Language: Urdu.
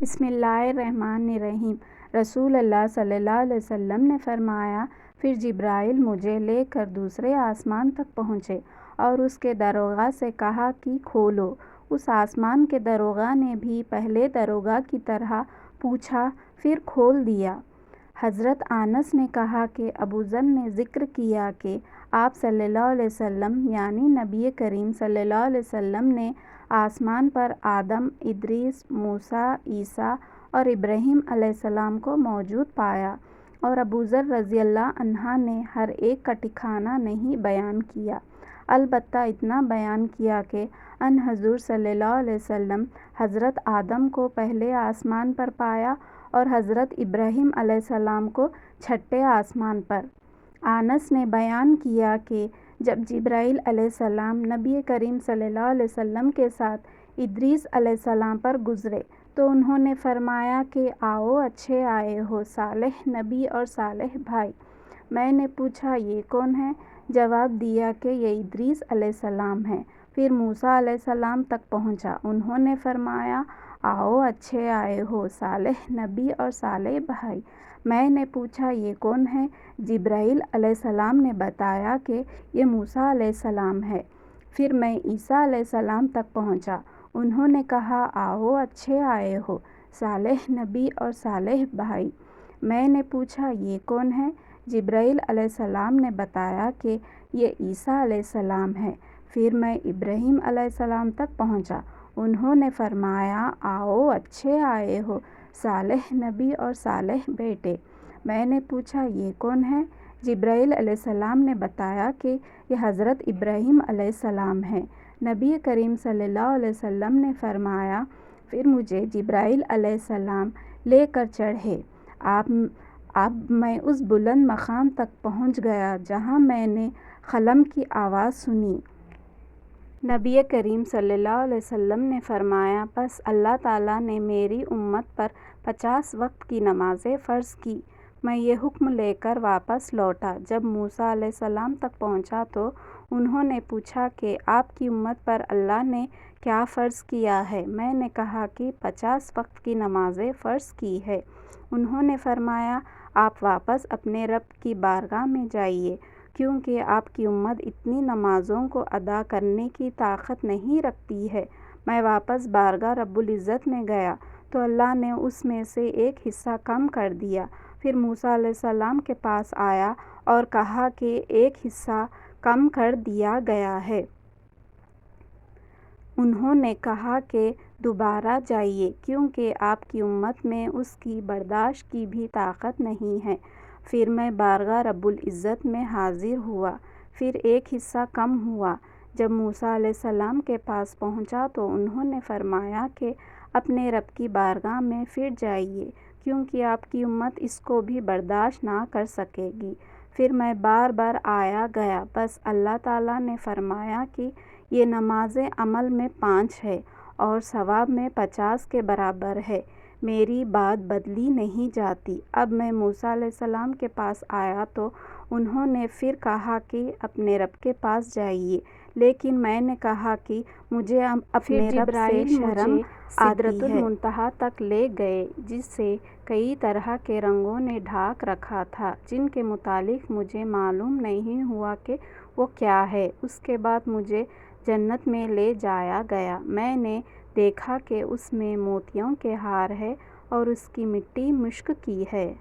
بسم اللہ الرحمن الرحیم۔ رسول اللہ صلی اللہ علیہ وسلم نے فرمایا، پھر جبرائیل مجھے لے کر دوسرے آسمان تک پہنچے اور اس کے داروغہ سے کہا کہ کھولو۔ اس آسمان کے داروغہ نے بھی پہلے داروغہ کی طرح پوچھا، پھر کھول دیا۔ حضرت انس نے کہا کہ ابو ذر نے ذکر کیا کہ آپ صلی اللہ علیہ وسلم یعنی نبی کریم صلی اللہ علیہ وسلم نے آسمان پر آدم، ادریس، موسیٰ، عیسیٰ اور ابراہیم علیہ السلام کو موجود پایا، اور ابو ذر رضی اللہ عنہ نے ہر ایک کا ٹھکانہ نہیں بیان کیا، البتہ اتنا بیان کیا کہ ان حضور صلی اللہ علیہ وسلم حضرت آدم کو پہلے آسمان پر پایا اور حضرت ابراہیم علیہ السلام کو چھٹے آسمان پر۔ انس نے بیان کیا کہ جب جبرائیل علیہ السلام نبی کریم صلی اللہ علیہ وسلم کے ساتھ ادریس علیہ السلام پر گزرے تو انہوں نے فرمایا کہ آؤ، اچھے آئے ہو صالح نبی اور صالح بھائی۔ میں نے پوچھا، یہ کون ہے؟ جواب دیا کہ یہ ادریس علیہ السلام ہے۔ پھر موسیٰ علیہ السلام تک پہنچا، انہوں نے فرمایا، آؤ، اچھے آئے ہو صالح نبی اور صالح بھائی۔ میں نے پوچھا، یہ کون ہے؟ جبرائیل علیہ السلام نے بتایا کہ یہ موسیٰ علیہ السلام ہے۔ پھر میں عیسیٰ علیہ السلام تک پہنچا، انہوں نے کہا، آؤ، اچھے آئے ہو صالح نبی اور صالح بھائی۔ میں نے پوچھا، یہ کون ہے؟ جبرائیل علیہ السلام نے بتایا کہ یہ عیسیٰ علیہ السلام ہے۔ پھر میں ابراہیم علیہ السلام تک پہنچا، انہوں نے فرمایا، آؤ، اچھے آئے ہو صالح نبی اور صالح بیٹے۔ میں نے پوچھا، یہ کون ہے؟ جبرائیل علیہ السلام نے بتایا کہ یہ حضرت ابراہیم علیہ السلام ہے۔ نبی کریم صلی اللہ علیہ وسلم نے فرمایا، پھر مجھے جبرائیل علیہ السلام لے کر چڑھے۔ اب میں اس بلند مقام تک پہنچ گیا جہاں میں نے قلم کی آواز سنی۔ نبی کریم صلی اللہ علیہ وسلم نے فرمایا، پس اللہ تعالیٰ نے میری امت پر 50 وقت کی نمازیں فرض کی۔ میں یہ حکم لے کر واپس لوٹا۔ جب موسیٰ علیہ السلام تک پہنچا تو انہوں نے پوچھا کہ آپ کی امت پر اللہ نے کیا فرض کیا ہے؟ میں نے کہا کہ 50 وقت کی نمازیں فرض کی ہے۔ انہوں نے فرمایا، آپ واپس اپنے رب کی بارگاہ میں جائیے، کیونکہ آپ کی امت اتنی نمازوں کو ادا کرنے کی طاقت نہیں رکھتی ہے۔ میں واپس بارگاہ رب العزت میں گیا تو اللہ نے اس میں سے ایک حصہ کم کر دیا۔ پھر موسیٰ علیہ السلام کے پاس آیا اور کہا کہ ایک حصہ کم کر دیا گیا ہے۔ انہوں نے کہا کہ دوبارہ جائیے، کیونکہ آپ کی امت میں اس کی برداشت کی بھی طاقت نہیں ہے۔ پھر میں بارگاہ رب العزت میں حاضر ہوا، پھر ایک حصہ کم ہوا۔ جب موسیٰ علیہ السلام کے پاس پہنچا تو انہوں نے فرمایا کہ اپنے رب کی بارگاہ میں پھر جائیے، کیونکہ آپ کی امت اس کو بھی برداشت نہ کر سکے گی۔ پھر میں بار بار آیا گیا، بس اللہ تعالیٰ نے فرمایا کہ یہ نمازیں عمل میں 5 ہے اور ثواب میں 50 کے برابر ہے، میری بات بدلی نہیں جاتی۔ اب میں موسیٰ علیہ السلام کے پاس آیا تو انہوں نے پھر کہا کہ اپنے رب کے پاس جائیے، لیکن میں نے کہا کہ مجھے اپنے رب سے شرم سدرۃ المنتہا تک لے گئے، جسے کئی طرح کے رنگوں نے ڈھانک رکھا تھا، جن کے متعلق مجھے معلوم نہیں ہوا کہ وہ کیا ہے۔ اس کے بعد مجھے جنت میں لے جایا گیا۔ میں نے دیکھا کہ اس میں موتیوں کے ہار ہیں اور اس کی مٹی مشک کی ہے۔